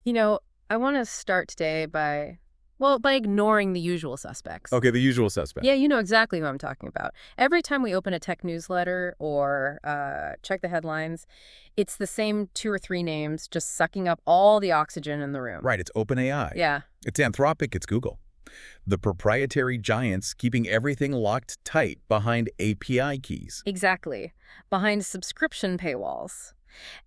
You know, I want to start today by ignoring the usual suspects. Okay, the usual suspect. Yeah, you know exactly who I'm talking about. Every time we open a tech newsletter or check the headlines, it's the same 2 or 3 names just sucking up all the oxygen in the room. Right, it's OpenAI. Yeah. It's Anthropic, it's Google. The proprietary giants keeping everything locked tight behind API keys. Exactly. Behind subscription paywalls.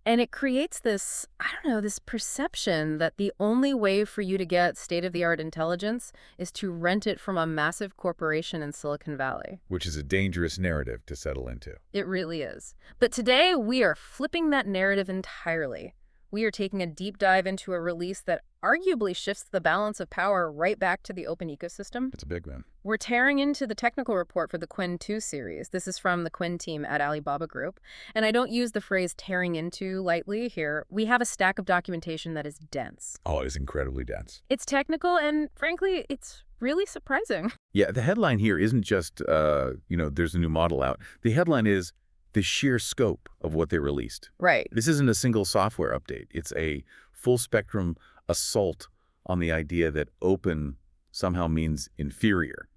And it creates this, I don't know, this perception that the only way for you to get state-of-the-art intelligence is to rent it from a massive corporation in Silicon Valley. Which is a dangerous narrative to settle into. It really is. But today, we are flipping that narrative entirely. We are taking a deep dive into a release that arguably shifts the balance of power right back to the open ecosystem. It's a big one. We're tearing into the technical report for the Qwen2 series. This is from the Qwen team at Alibaba Group. And I don't use the phrase tearing into lightly here. We have a stack of documentation that is dense. Oh, it is incredibly dense. It's technical and, frankly, it's really surprising. Yeah, the headline here isn't just, there's a new model out. The headline is the sheer scope of what they released. Right. This isn't a single software update. It's a full-spectrum assault on the idea that open somehow means inferior.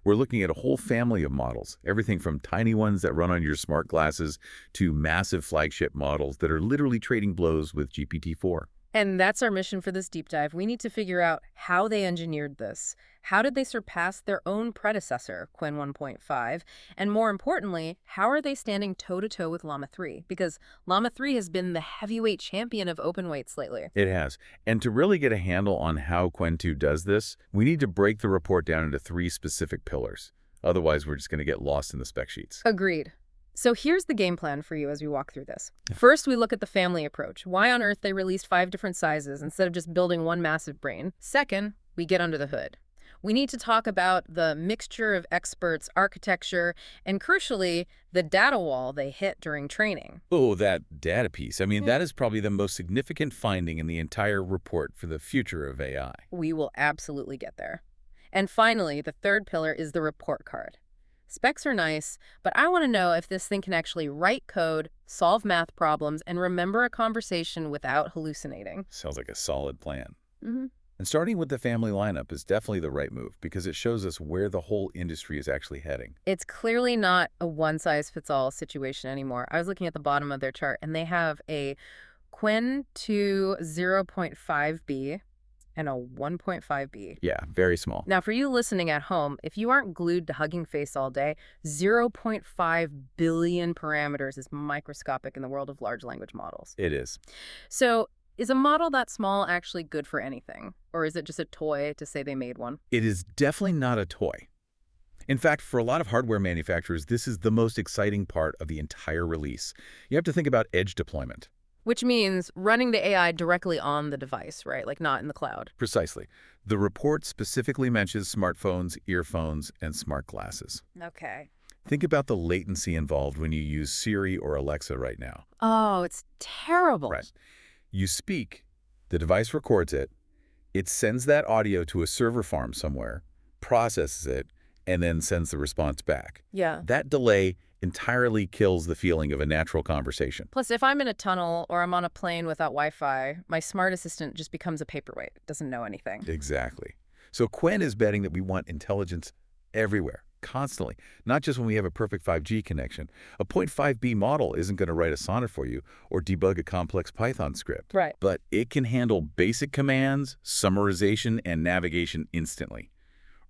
We're looking at a whole family of models, everything from tiny ones that run on your smart glasses to massive flagship models that are literally trading blows with GPT-4. And that's our mission for this deep dive. We need to figure out how they engineered this. How did they surpass their own predecessor, Qwen 1.5? And more importantly, how are they standing toe-to-toe with Llama-3? Because Llama-3 has been the heavyweight champion of open weights lately. It has. And to really get a handle on how Qwen2 does this, we need to break the report down into 3 specific pillars. Otherwise, we're just going to get lost in the spec sheets. Agreed. So here's the game plan for you as we walk through this. First, we look at the family approach. Why on earth they released 5 different sizes instead of just building one massive brain? Second, we get under the hood. We need to talk about the mixture of experts, architecture, and crucially, the data wall they hit during training. Oh, that data piece. I mean, that is probably the most significant finding in the entire report for the future of AI. We will absolutely get there. And finally, the third pillar is the report card. Specs are nice, but I want to know if this thing can actually write code, solve math problems, and remember a conversation without hallucinating. Sounds like a solid plan. Mm-hmm. And starting with the family lineup is definitely the right move because it shows us where the whole industry is actually heading. It's clearly not a one-size-fits-all situation anymore. I was looking at the bottom of their chart, and they have a Qwen2 0.5B and a 1.5B. Yeah, very small. Now, for you listening at home, if you aren't glued to Hugging Face all day, 0.5 billion parameters is microscopic in the world of large language models. It is. So, is a model that small actually good for anything? Or is it just a toy to say they made one? It is definitely not a toy. In fact, for a lot of hardware manufacturers, this is the most exciting part of the entire release. You have to think about edge deployment. Which means running the AI directly on the device, right? Like not in the cloud. Precisely. The report specifically mentions smartphones, earphones, and smart glasses. Okay. Think about the latency involved when you use Siri or Alexa right now. Oh, it's terrible. Right. You speak, the device records it, it sends that audio to a server farm somewhere, processes it, and then sends the response back. Yeah. That delay entirely kills the feeling of a natural conversation. Plus, if I'm in a tunnel or I'm on a plane without Wi-Fi, my smart assistant just becomes a paperweight. It doesn't know anything. Exactly. So Qwen is betting that we want intelligence everywhere, constantly, not just when we have a perfect 5G connection. A 0.5B model isn't going to write a sonnet for you or debug a complex Python script. Right. But it can handle basic commands, summarization, and navigation instantly.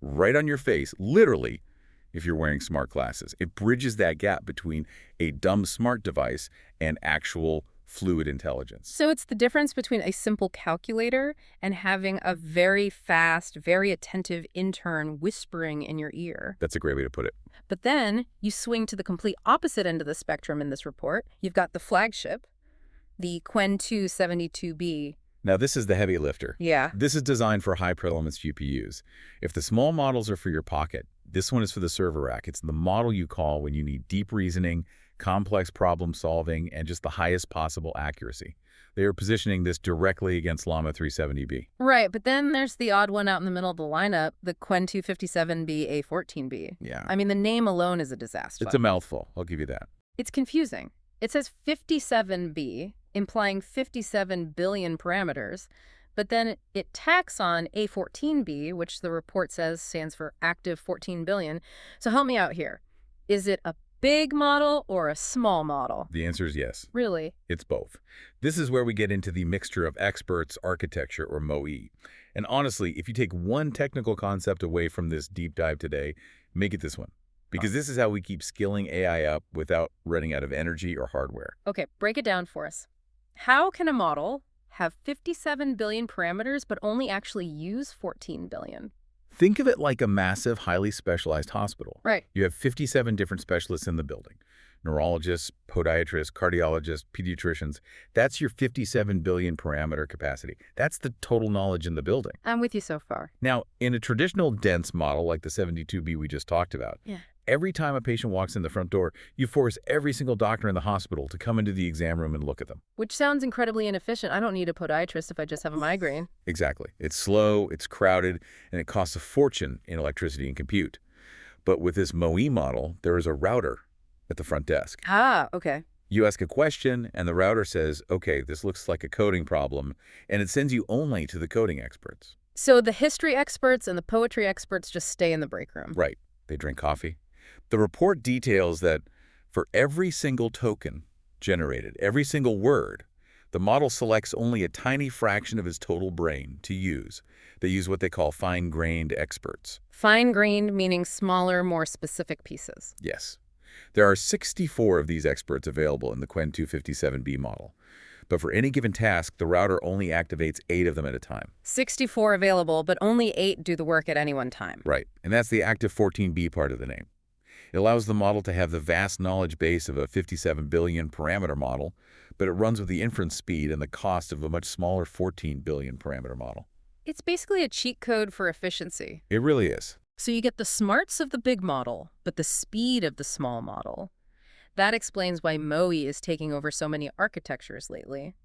Right on your face, literally, if you're wearing smart glasses. It bridges that gap between a dumb smart device and actual fluid intelligence. So it's the difference between a simple calculator and having a very fast, very attentive intern whispering in your ear. That's a great way to put it. But then you swing to the complete opposite end of the spectrum in this report. You've got the flagship, the Qwen2 72B. Now, this is the heavy lifter. Yeah. This is designed for high-performance GPUs. If the small models are for your pocket, this one is for the server rack. It's the model you call when you need deep reasoning, complex problem solving, and just the highest possible accuracy. They are positioning this directly against Llama-3 70B. Right, but then there's the odd one out in the middle of the lineup, the Qwen2 57B A14B. Yeah. I mean, the name alone is a disaster. It's a mouthful. I'll give you that. It's confusing. It says 57B, implying 57 billion parameters. But then it tacks on A14B, which the report says stands for active 14 billion. So help me out here. Is it a big model or a small model? The answer is yes. Really? It's both. This is where we get into the mixture of experts, architecture, or MOE. And honestly, if you take one technical concept away from this deep dive today, make it this one. Because this is how we keep skilling AI up without running out of energy or hardware. Okay, break it down for us. How can a model have 57 billion parameters but only actually use 14 billion? Think of it like a massive, highly specialized hospital. Right. You have 57 different specialists in the building. Neurologists, podiatrists, cardiologists, pediatricians. That's your 57 billion parameter capacity. That's the total knowledge in the building. I'm with you so far. Now, in a traditional dense model like the 72B we just talked about, every time a patient walks in the front door, you force every single doctor in the hospital to come into the exam room and look at them. Which sounds incredibly inefficient. I don't need a podiatrist if I just have a migraine. Exactly. It's slow, it's crowded, and it costs a fortune in electricity and compute. But with this MOE model, there is a router at the front desk. Ah, okay. You ask a question, and the router says, okay, this looks like a coding problem, and it sends you only to the coding experts. So the history experts and the poetry experts just stay in the break room. Right. They drink coffee. The report details that for every single token generated, every single word, the model selects only a tiny fraction of its total brain to use. They use what they call fine-grained experts. Fine-grained meaning smaller, more specific pieces. Yes. There are 64 of these experts available in the Qwen2 57B model. But for any given task, the router only activates 8 of them at a time. 64 available, but only 8 do the work at any one time. Right. And that's the active 14B part of the name. It allows the model to have the vast knowledge base of a 57 billion parameter model, but it runs with the inference speed and the cost of a much smaller 14 billion parameter model. It's basically a cheat code for efficiency. It really is. So you get the smarts of the big model, but the speed of the small model. That explains why MOE is taking over so many architectures lately.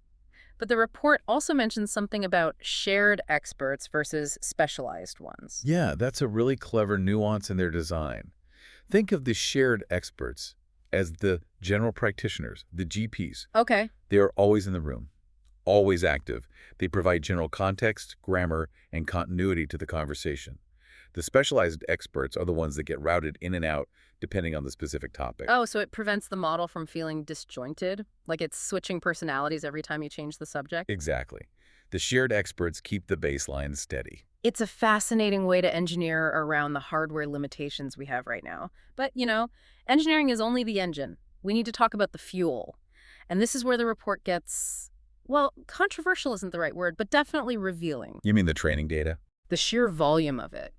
But the report also mentions something about shared experts versus specialized ones. Yeah, that's a really clever nuance in their design. Think of the shared experts as the general practitioners, the GPs. Okay. They are always in the room, always active. They provide general context, grammar, and continuity to the conversation. The specialized experts are the ones that get routed in and out depending on the specific topic. Oh, so it prevents the model from feeling disjointed? Like it's switching personalities every time you change the subject? Exactly. The shared experts keep the baseline steady. It's a fascinating way to engineer around the hardware limitations we have right now. But, engineering is only the engine. We need to talk about the fuel. And this is where the report gets, well, controversial isn't the right word, but definitely revealing. You mean the training data? The sheer volume of it.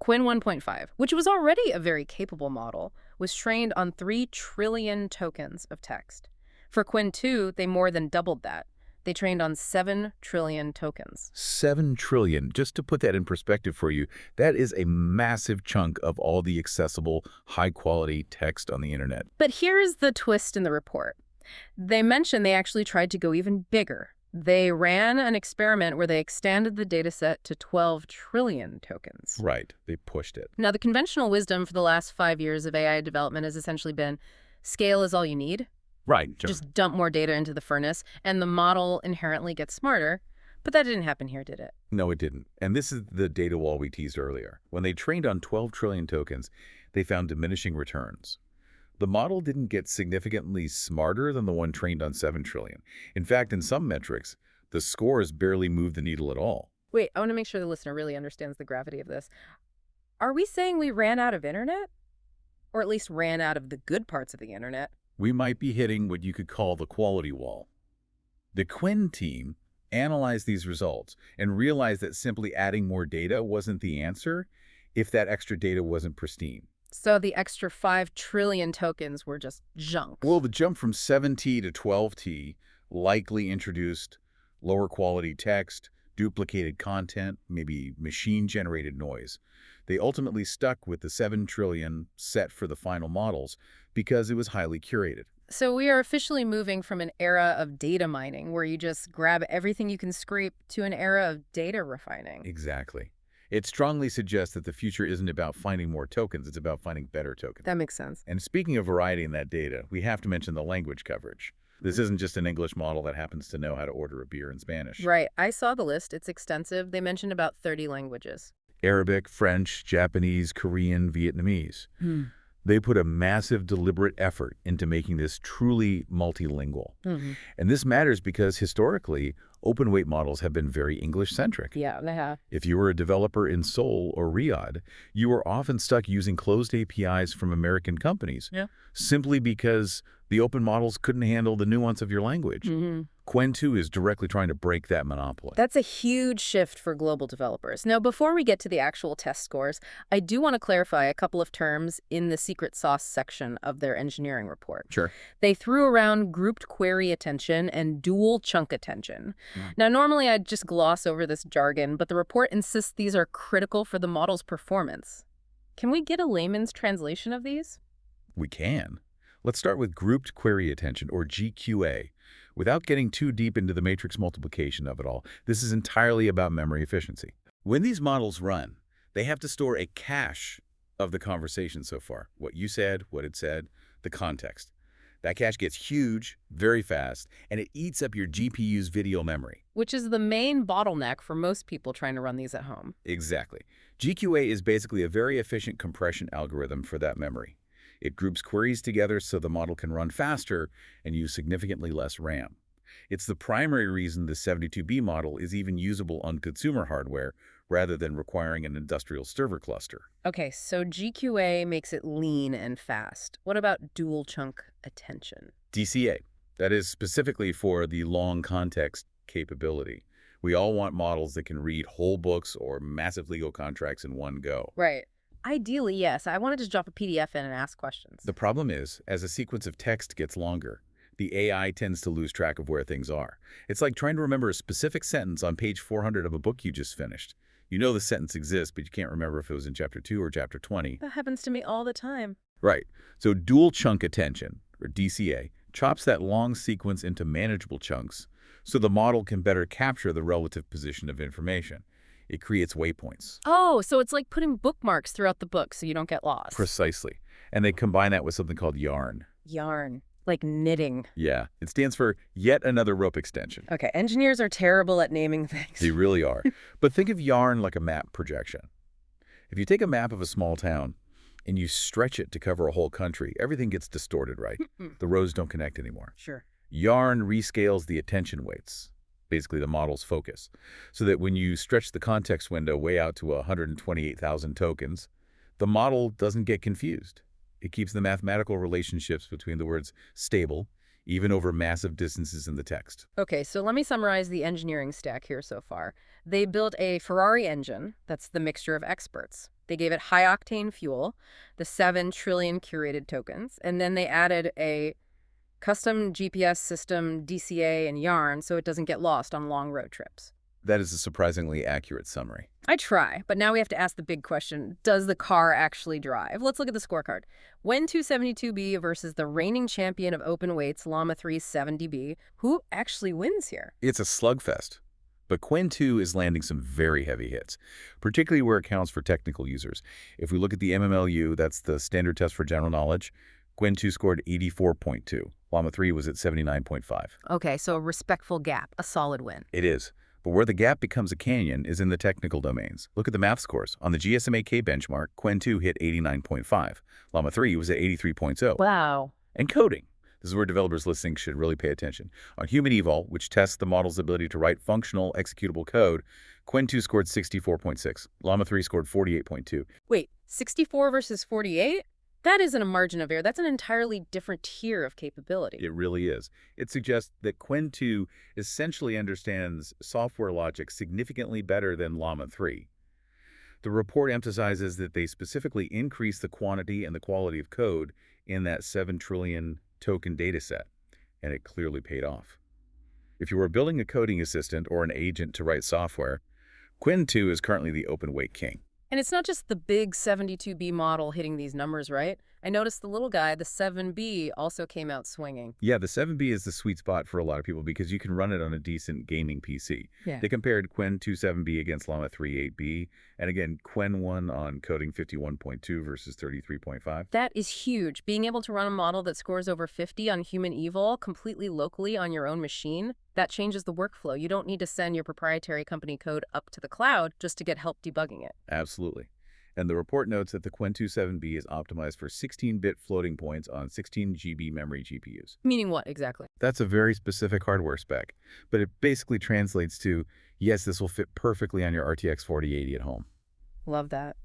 Qwen1.5, which was already a very capable model, was trained on 3 trillion tokens of text. For Qwen2, they more than doubled that. They trained on 7 trillion tokens. 7 trillion. Just to put that in perspective for you, that is a massive chunk of all the accessible, high-quality text on the internet. But here's the twist in the report. They mention they actually tried to go even bigger. They ran an experiment where they extended the dataset to 12 trillion tokens. Right. They pushed it. Now, the conventional wisdom for the last 5 years of AI development has essentially been scale is all you need. Right. Just dump more data into the furnace, and the model inherently gets smarter. But that didn't happen here, did it? No, it didn't. And this is the data wall we teased earlier. When they trained on 12 trillion tokens, they found diminishing returns. The model didn't get significantly smarter than the one trained on 7 trillion. In fact, in some metrics, the scores barely moved the needle at all. Wait, I want to make sure the listener really understands the gravity of this. Are we saying we ran out of internet? Or at least ran out of the good parts of the internet? We might be hitting what you could call the quality wall. The Qwen team analyzed these results and realized that simply adding more data wasn't the answer if that extra data wasn't pristine. So the extra 5 trillion tokens were just junk. Well, the jump from 7T to 12T likely introduced lower quality text, duplicated content, maybe machine-generated noise. They ultimately stuck with the 7 trillion set for the final models because it was highly curated. So we are officially moving from an era of data mining where you just grab everything you can scrape to an era of data refining. Exactly. It strongly suggests that the future isn't about finding more tokens, it's about finding better tokens. That makes sense. And speaking of variety in that data, we have to mention the language coverage. This isn't just an English model that happens to know how to order a beer in Spanish. Right. I saw the list. It's extensive. They mentioned about 30 languages. Arabic, French, Japanese, Korean, Vietnamese. They put a massive, deliberate effort into making this truly multilingual. And this matters because historically, open-weight models have been very English-centric. Yeah, they have. If you were a developer in Seoul or Riyadh, you were often stuck using closed APIs from American companies, simply because the open models couldn't handle the nuance of your language. Qwen2 is directly trying to break that monopoly. That's a huge shift for global developers. Now, before we get to the actual test scores, I do want to clarify a couple of terms in the secret sauce section of their engineering report. Sure. They threw around grouped query attention and dual chunk attention. Now, normally I'd just gloss over this jargon, but the report insists these are critical for the model's performance. Can we get a layman's translation of these? We can. Let's start with grouped query attention, or GQA. Without getting too deep into the matrix multiplication of it all, this is entirely about memory efficiency. When these models run, they have to store a cache of the conversation so far. What you said, what it said, the context. That cache gets huge, very fast, and it eats up your GPU's video memory. Which is the main bottleneck for most people trying to run these at home. Exactly. GQA is basically a very efficient compression algorithm for that memory. It groups queries together so the model can run faster and use significantly less RAM. It's the primary reason the 72B model is even usable on consumer hardware rather than requiring an industrial server cluster. Okay, so GQA makes it lean and fast. What about dual chunk attention? DCA. That is specifically for the long context capability. We all want models that can read whole books or massive legal contracts in one go. Right. Ideally, yes. I want to just drop a PDF in and ask questions. The problem is, as a sequence of text gets longer, the AI tends to lose track of where things are. It's like trying to remember a specific sentence on page 400 of a book you just finished. You know the sentence exists, but you can't remember if it was in chapter 2 or chapter 20. That happens to me all the time. Right. So dual chunk attention, or DCA, chops that long sequence into manageable chunks so the model can better capture the relative position of information. It creates waypoints. Oh, so it's like putting bookmarks throughout the book so you don't get lost. Precisely. And they combine that with something called yarn. Yarn. Like knitting. Yeah. It stands for yet another rope extension. Okay, engineers are terrible at naming things. They really are. But think of yarn like a map projection. If you take a map of a small town and you stretch it to cover a whole country, everything gets distorted, right? The rows don't connect anymore. Sure. Yarn rescales the attention weights, basically the model's focus, so that when you stretch the context window way out to 128,000 tokens, the model doesn't get confused. It keeps the mathematical relationships between the words stable, even over massive distances in the text. Okay, so let me summarize the engineering stack here so far. They built a Ferrari engine that's the mixture of experts. They gave it high-octane fuel, the 7 trillion curated tokens, and then they added a custom GPS system, DCA, and yarn so it doesn't get lost on long road trips. That is a surprisingly accurate summary. I try, but now we have to ask the big question, does the car actually drive? Let's look at the scorecard. Qwen2 72B versus the reigning champion of open weights, Llama-3 70B. Who actually wins here? It's a slugfest. But Qwen2 is landing some very heavy hits, particularly where it counts for technical users. If we look at the MMLU, that's the standard test for general knowledge, Qwen2 scored 84.2. Llama-3 was at 79.5. Okay, so a respectful gap, a solid win. It is. But where the gap becomes a canyon is in the technical domains. Look at the math scores. On the GSMA-K benchmark, Qwen2 hit 89.5. Llama-3 was at 83.0. Wow. And coding. This is where developers listening should really pay attention. On Human Eval, which tests the model's ability to write functional, executable code, Qwen2 scored 64.6. Llama-3 scored 48.2. Wait, 64 versus 48? That isn't a margin of error. That's an entirely different tier of capability. It really is. It suggests that Qwen2 essentially understands software logic significantly better than Llama-3. The report emphasizes that they specifically increase the quantity and the quality of code in that 7 trillion token dataset, and it clearly paid off. If you were building a coding assistant or an agent to write software, Qwen2 is currently the open weight king. And it's not just the big 72B model hitting these numbers, right? I noticed the little guy, the 7B, also came out swinging. Yeah, the 7B is the sweet spot for a lot of people because you can run it on a decent gaming PC. Yeah. They compared Qwen2 7B against Llama-3 8B, and again, Qwen1 on coding 51.2 versus 33.5. That is huge. Being able to run a model that scores over 50 on human evil completely locally on your own machine, that changes the workflow. You don't need to send your proprietary company code up to the cloud just to get help debugging it. Absolutely. And the report notes that the Qwen2 7B is optimized for 16-bit floating points on 16 GB memory GPUs. Meaning what exactly? That's a very specific hardware spec, but it basically translates to, yes, this will fit perfectly on your RTX 4080 at home. Love that.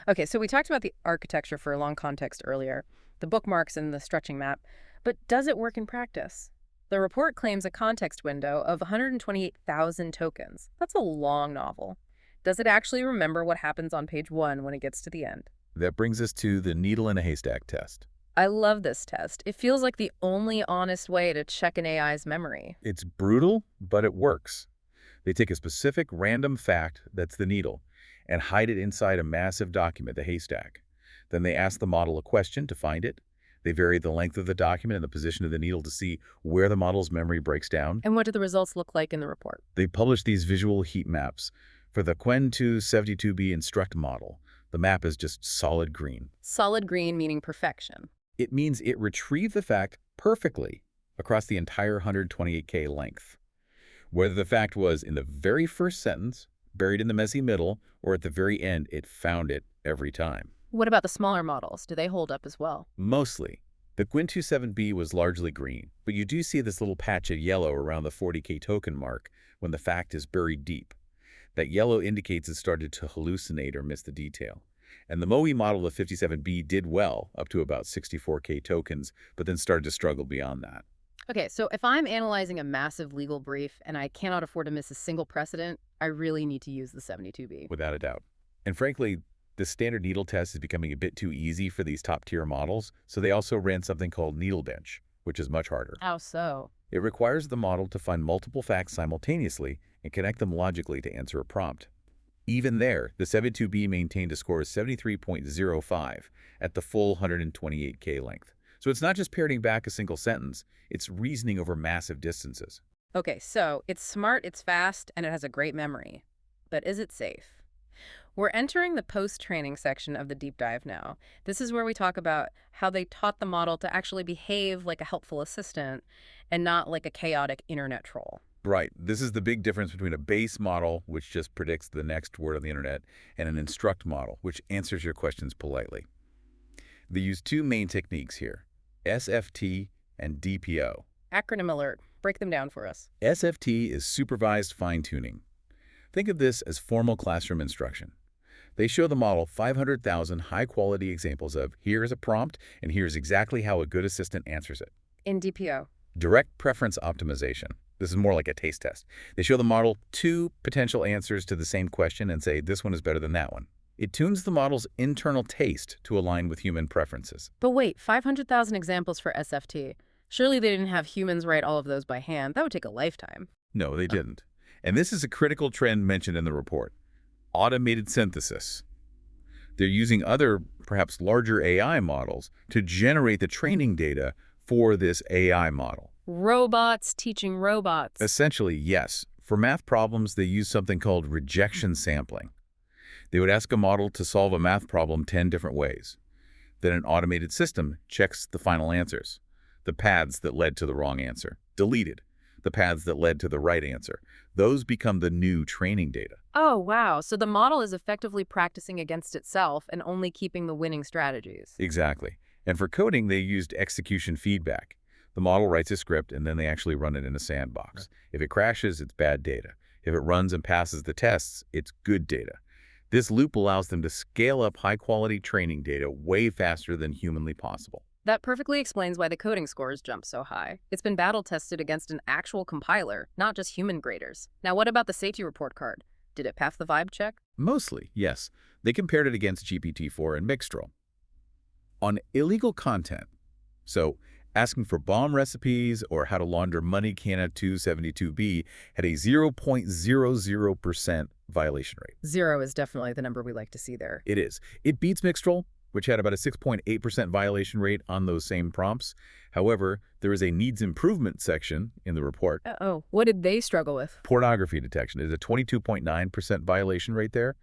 Okay, so we talked about the architecture for long context earlier, the bookmarks and the stretching map, but does it work in practice? The report claims a context window of 128,000 tokens. That's a long novel. Does it actually remember what happens on page 1 when it gets to the end? That brings us to the needle in a haystack test. I love this test. It feels like the only honest way to check an AI's memory. It's brutal, but it works. They take a specific random fact, that's the needle, and hide it inside a massive document, the haystack. Then they ask the model a question to find it. They vary the length of the document and the position of the needle to see where the model's memory breaks down. And what do the results look like in the report? They publish these visual heat maps. For the Qwen2 72B instruct model, the map is just solid green. Solid green meaning perfection. It means it retrieved the fact perfectly across the entire 128K length. Whether the fact was in the very first sentence, buried in the messy middle, or at the very end, it found it every time. What about the smaller models? Do they hold up as well? Mostly. The Qwen2 7B was largely green, but you do see this little patch of yellow around the 40K token mark when the fact is buried deep. That yellow indicates it started to hallucinate or miss the detail. And the MOE model of 57B did well, up to about 64K tokens, but then started to struggle beyond that. Okay, so if I'm analyzing a massive legal brief and I cannot afford to miss a single precedent, I really need to use the 72B. Without a doubt. And frankly, the standard needle test is becoming a bit too easy for these top-tier models, so they also ran something called Needle Bench, which is much harder. How so? It requires the model to find multiple facts simultaneously and connect them logically to answer a prompt. Even there, the 72B maintained a score of 73.05 at the full 128K length. So it's not just parroting back a single sentence, it's reasoning over massive distances. Okay, so it's smart, it's fast, and it has a great memory. But is it safe? We're entering the post-training section of the deep dive now. This is where we talk about how they taught the model to actually behave like a helpful assistant and not like a chaotic internet troll. Right. This is the big difference between a base model, which just predicts the next word on the internet, and an instruct model, which answers your questions politely. They use two main techniques here, SFT and DPO. Acronym alert. Break them down for us. SFT is supervised fine-tuning. Think of this as formal classroom instruction. They show the model 500,000 high-quality examples of here's a prompt and here's exactly how a good assistant answers it. In DPO. Direct preference optimization. This is more like a taste test. They show the model two potential answers to the same question and say this one is better than that one. It tunes the model's internal taste to align with human preferences. But wait, 500,000 examples for SFT. Surely they didn't have humans write all of those by hand. That would take a lifetime. No, they didn't. And this is a critical trend mentioned in the report. Automated synthesis. They're using other, perhaps larger AI models to generate the training data for this AI model. Robots teaching robots. Essentially, yes. For math problems, they use something called rejection sampling. They would ask a model to solve a math problem 10 different ways. Then an automated system checks the final answers. The paths that led to the wrong answer. Deleted. The paths that led to the right answer. Those become the new training data. Oh, wow. So the model is effectively practicing against itself and only keeping the winning strategies. Exactly. And for coding, they used execution feedback. The model writes a script, and then they actually run it in a sandbox. Right. If it crashes, it's bad data. If it runs and passes the tests, it's good data. This loop allows them to scale up high-quality training data way faster than humanly possible. That perfectly explains why the coding scores jump so high. It's been battle-tested against an actual compiler, not just human graders. Now, what about the safety report card? Did it pass the vibe check? Mostly, yes. They compared it against GPT-4 and Mixtral. On illegal content, so asking for bomb recipes or how to launder money, Qwen2 72B had a 0.00% violation rate. 0 is definitely the number we like to see there. It is. It beats Mixtral, which had about a 6.8% violation rate on those same prompts. However, there is a needs improvement section in the report. Uh-oh. What did they struggle with? Pornography detection is a 22.9% violation rate there.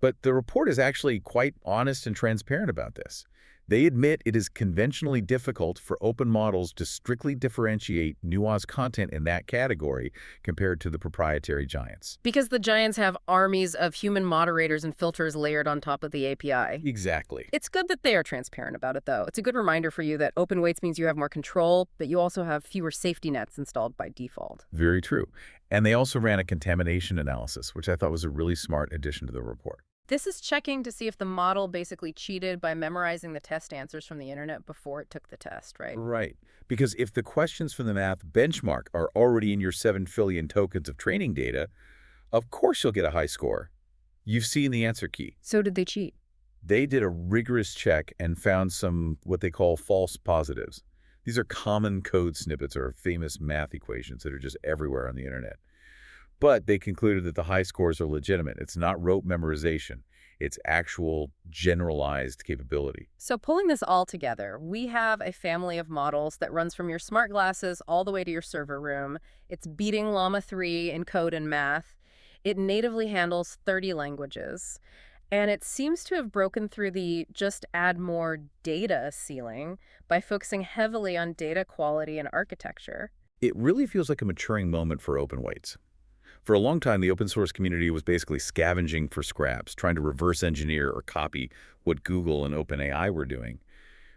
But the report is actually quite honest and transparent about this. They admit it is conventionally difficult for open models to strictly differentiate nuanced content in that category compared to the proprietary giants. Because the giants have armies of human moderators and filters layered on top of the API. Exactly. It's good that they are transparent about it, though. It's a good reminder for you that open weights means you have more control, but you also have fewer safety nets installed by default. Very true. And they also ran a contamination analysis, which I thought was a really smart addition to the report. This is checking to see if the model basically cheated by memorizing the test answers from the internet before it took the test, right? Right. Because if the questions from the math benchmark are already in your 7 trillion tokens of training data, of course you'll get a high score. You've seen the answer key. So did they cheat? They did a rigorous check and found some what they call false positives. These are common code snippets or famous math equations that are just everywhere on the internet. But they concluded that the high scores are legitimate. It's not rote memorization. It's actual generalized capability. So pulling this all together, we have a family of models that runs from your smart glasses all the way to your server room. It's beating Llama-3 in code and math. It natively handles 30 languages. And it seems to have broken through the just add more data ceiling by focusing heavily on data quality and architecture. It really feels like a maturing moment for open weights. For a long time, the open source community was basically scavenging for scraps, trying to reverse engineer or copy what Google and OpenAI were doing.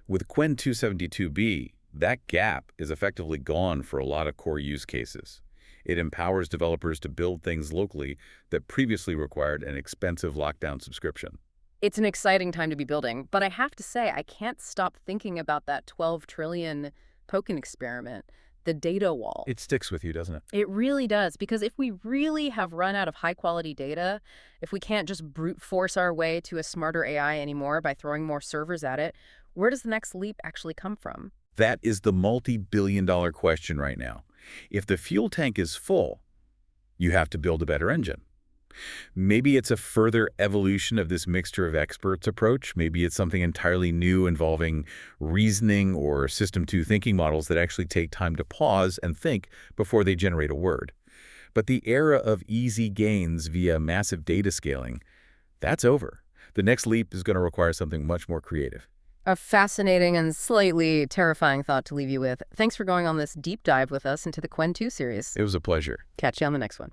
With Qwen272b, that gap is effectively gone for a lot of core use cases. It empowers developers to build things locally that previously required an expensive lockdown subscription. It's an exciting time to be building, but I have to say, I can't stop thinking about that 12 trillion token experiment. The data wall. It sticks with you, doesn't it? It really does, because if we really have run out of high-quality data, if we can't just brute force our way to a smarter AI anymore by throwing more servers at it, where does the next leap actually come from? That is the multi-billion-dollar question right now. If the fuel tank is full, you have to build a better engine. Maybe it's a further evolution of this mixture of experts approach. Maybe it's something entirely new involving reasoning or System 2 thinking models that actually take time to pause and think before they generate a word. But the era of easy gains via massive data scaling, that's over. The next leap is going to require something much more creative. A fascinating and slightly terrifying thought to leave you with. Thanks for going on this deep dive with us into the Qwen2 series. It was a pleasure. Catch you on the next one.